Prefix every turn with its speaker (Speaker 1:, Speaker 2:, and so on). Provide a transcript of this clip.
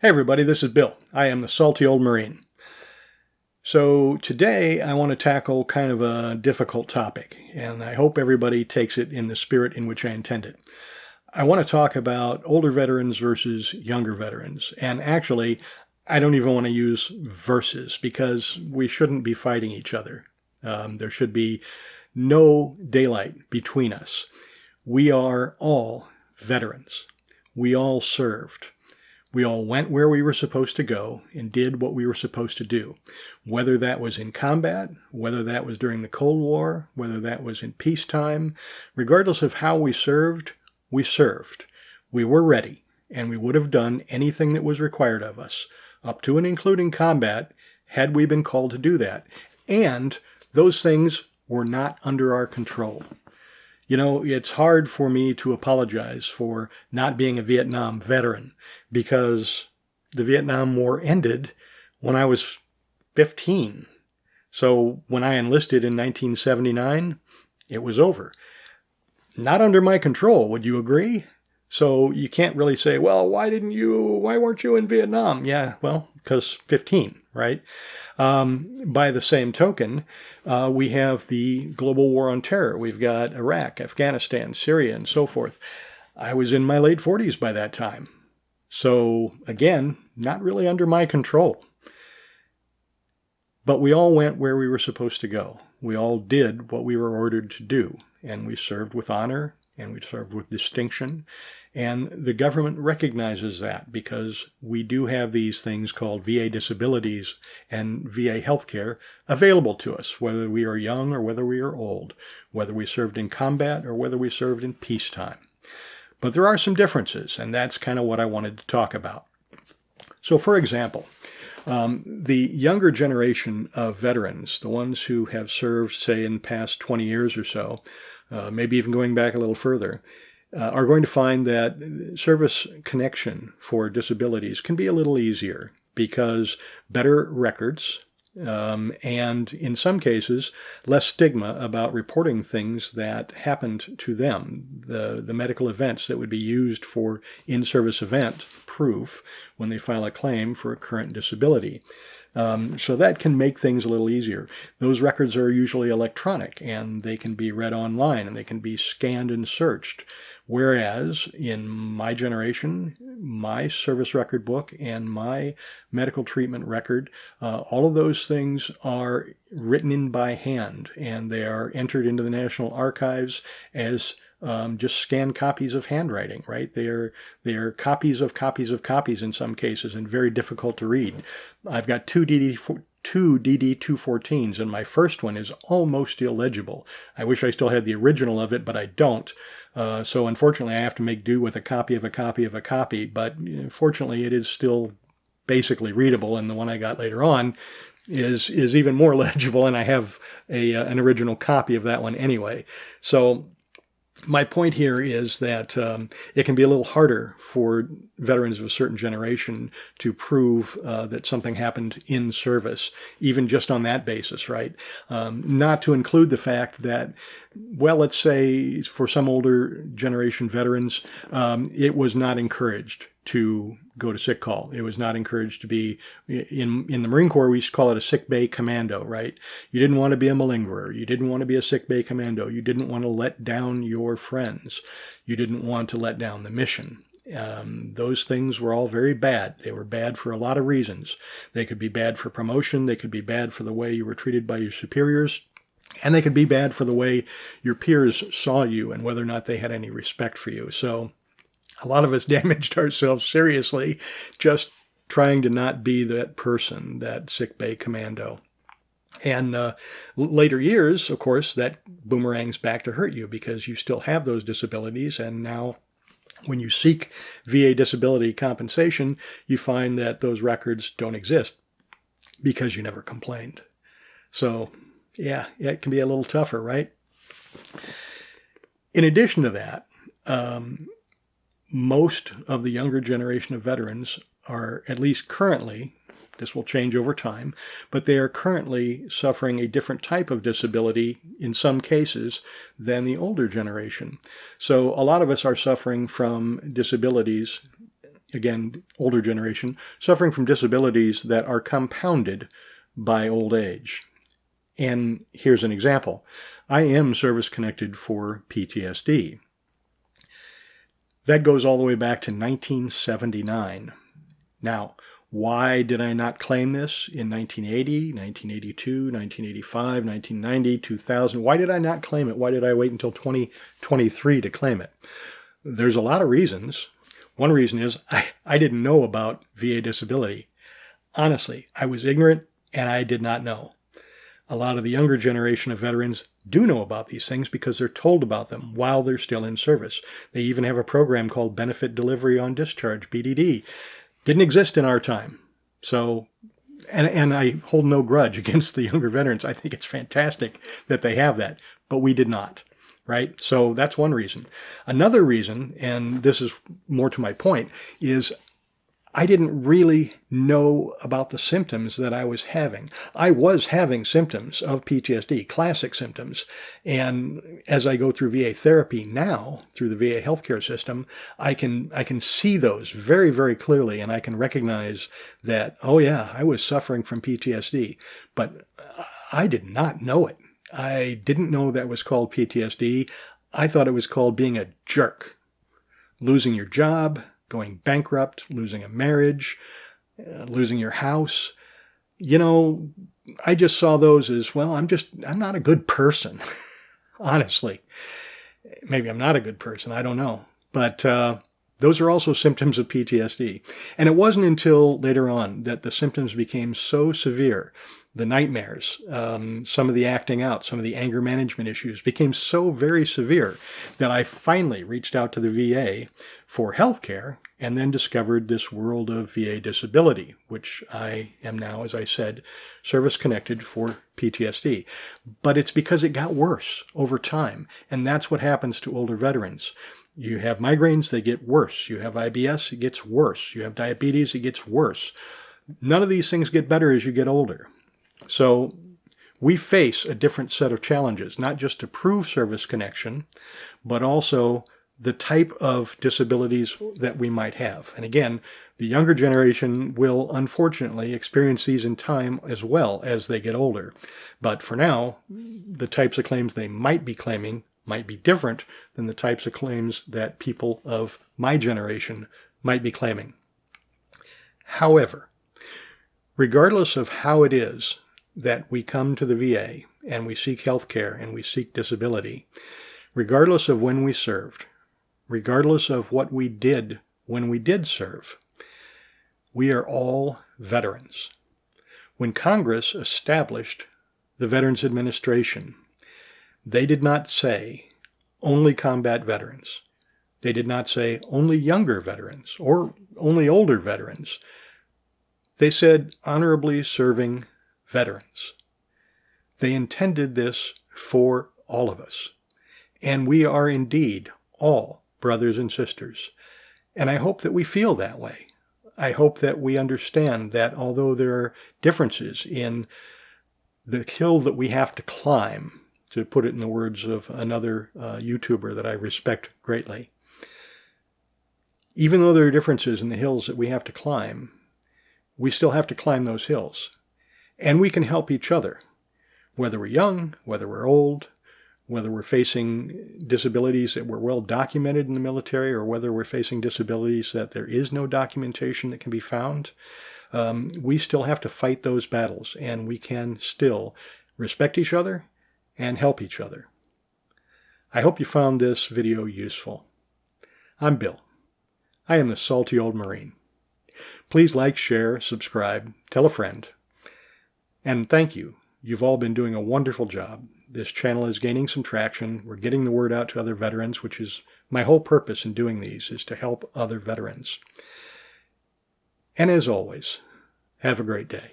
Speaker 1: Hey everybody, this is Bill. I am the salty old Marine. So today I want to tackle kind of a difficult topic, and I hope everybody takes it in the spirit in which I intended. I want to talk about older veterans versus younger veterans, and actually I don't even want to use versus because we shouldn't be fighting each other. There should be no daylight between us. We are all veterans. We all served. We all went where we were supposed to go and did what we were supposed to do, whether that was in combat, whether that was during the Cold War, whether that was in peacetime. Regardless of how we served, we served. We were ready, and we would have done anything that was required of us, up to and including combat, had we been called to do that. And those things were not under our control. You know, it's hard for me to apologize for not being a Vietnam veteran because the Vietnam War ended when I was 15. So when I enlisted in 1979, it was over. Not under my control, would you agree? So you can't really say, well, why weren't you in Vietnam? Yeah, well, because 15, right? By the same token, we have the global war on terror. We've got Iraq, Afghanistan, Syria, and so forth. I was in my late 40s by that time. So again, not really under my control. But we all went where we were supposed to go. We all did what we were ordered to do, and we served with honor, and we served with distinction. And the government recognizes that because we do have these things called VA disabilities and VA healthcare available to us, whether we are young or whether we are old, whether we served in combat or whether we served in peacetime. But there are some differences, and that's kind of what I wanted to talk about. So, for example, the younger generation of veterans, the ones who have served, say, in the past 20 years or so, maybe even going back a little further, are going to find that service connection for disabilities can be a little easier because better records and in some cases less stigma about reporting things that happened to them, the medical events that would be used for in-service event proof when they file a claim for a current disability. So that can make things a little easier. Those records are usually electronic and they can be read online and they can be scanned and searched. Whereas in my generation, my service record book and my medical treatment record, all of those things are written in by hand and they are entered into the National Archives as just scanned copies of handwriting, right? They are copies of copies of copies in some cases and very difficult to read. I've got two DD-214s, and my first one is almost illegible. I wish I still had the original of it, but I don't. So unfortunately, I have to make do with a copy of a copy of a copy, but fortunately, it is still basically readable, and the one I got later on is even more legible, and I have an original copy of that one anyway. So my point here is that it can be a little harder for veterans of a certain generation to prove that something happened in service, even just on that basis, right? Not to include the fact that, well, let's say for some older generation veterans, it was not encouraged to go to sick call. It was not encouraged to be in the Marine Corps. We used to call it a sick bay commando, right? You didn't want to be a malingerer. You didn't want to be a sick bay commando. You didn't want to let down your friends. You didn't want to let down the mission. Those things were all very bad. They were bad for a lot of reasons. They could be bad for promotion. They could be bad for the way you were treated by your superiors. And they could be bad for the way your peers saw you and whether or not they had any respect for you. So a lot of us damaged ourselves seriously just trying to not be that person, that sick bay commando. And later years, of course, that boomerangs back to hurt you because you still have those disabilities. And now when you seek VA disability compensation, you find that those records don't exist because you never complained. So yeah, it can be a little tougher, right? In addition to that, most of the younger generation of veterans are, at least currently, this will change over time, but they are currently suffering a different type of disability in some cases than the older generation. So a lot of us are suffering from disabilities again, older generation, suffering from disabilities that are compounded by old age. And here's an example. I am service-connected for PTSD. That goes all the way back to 1979. Now, why did I not claim this in 1980, 1982, 1985, 1990, 2000? Why did I not claim it? Why did I wait until 2023 to claim it? There's a lot of reasons. One reason is I didn't know about VA disability. Honestly, I was ignorant and I did not know. A lot of the younger generation of veterans do know about these things because they're told about them while they're still in service. They even have a program called Benefit Delivery on Discharge, BDD. Didn't exist in our time. So, and I hold no grudge against the younger veterans. I think it's fantastic that they have that, but we did not, right? So that's one reason. Another reason, and this is more to my point, is I didn't really know about the symptoms that I was having. I was having symptoms of PTSD, classic symptoms. And as I go through VA therapy now, through the VA healthcare system, I can see those very, very clearly. And I can recognize that, oh yeah, I was suffering from PTSD. But I did not know it. I didn't know that was called PTSD. I thought it was called being a jerk, losing your job, going bankrupt, losing a marriage, losing your house. You know, I just saw those as, well, I'm not a good person, honestly. Maybe I'm not a good person, I don't know. But those are also symptoms of PTSD. And it wasn't until later on that the symptoms became so severe, the nightmares, some of the acting out, some of the anger management issues became so very severe that I finally reached out to the VA for health care and then discovered this world of VA disability, which I am now, as I said, service-connected for PTSD. But it's because it got worse over time, and that's what happens to older veterans. You have migraines, they get worse. You have IBS, it gets worse. You have diabetes, it gets worse. None of these things get better as you get older. So we face a different set of challenges, not just to prove service connection, but also the type of disabilities that we might have. And again, the younger generation will unfortunately experience these in time as well as they get older. But for now, the types of claims they might be claiming might be different than the types of claims that people of my generation might be claiming. However, regardless of how it is that we come to the VA and we seek health care and we seek disability, regardless of when we served, regardless of what we did when we did serve, we are all veterans. When Congress established the Veterans Administration, they did not say only combat veterans. They did not say only younger veterans or only older veterans. They said honorably serving veterans. They intended this for all of us. And we are indeed all brothers and sisters. And I hope that we feel that way. I hope that we understand that although there are differences in the hill that we have to climb, to put it in the words of another YouTuber that I respect greatly, even though there are differences in the hills that we have to climb, we still have to climb those hills. And we can help each other, whether we're young, whether we're old, whether we're facing disabilities that were well documented in the military, or whether we're facing disabilities that there is no documentation that can be found. We still have to fight those battles, and we can still respect each other and help each other. I hope you found this video useful. I'm Bill. I am the Salty Old Marine. Please like, share, subscribe, tell a friend. And thank you. You've all been doing a wonderful job. This channel is gaining some traction. We're getting the word out to other veterans, which is my whole purpose in doing these, is to help other veterans. And as always, have a great day.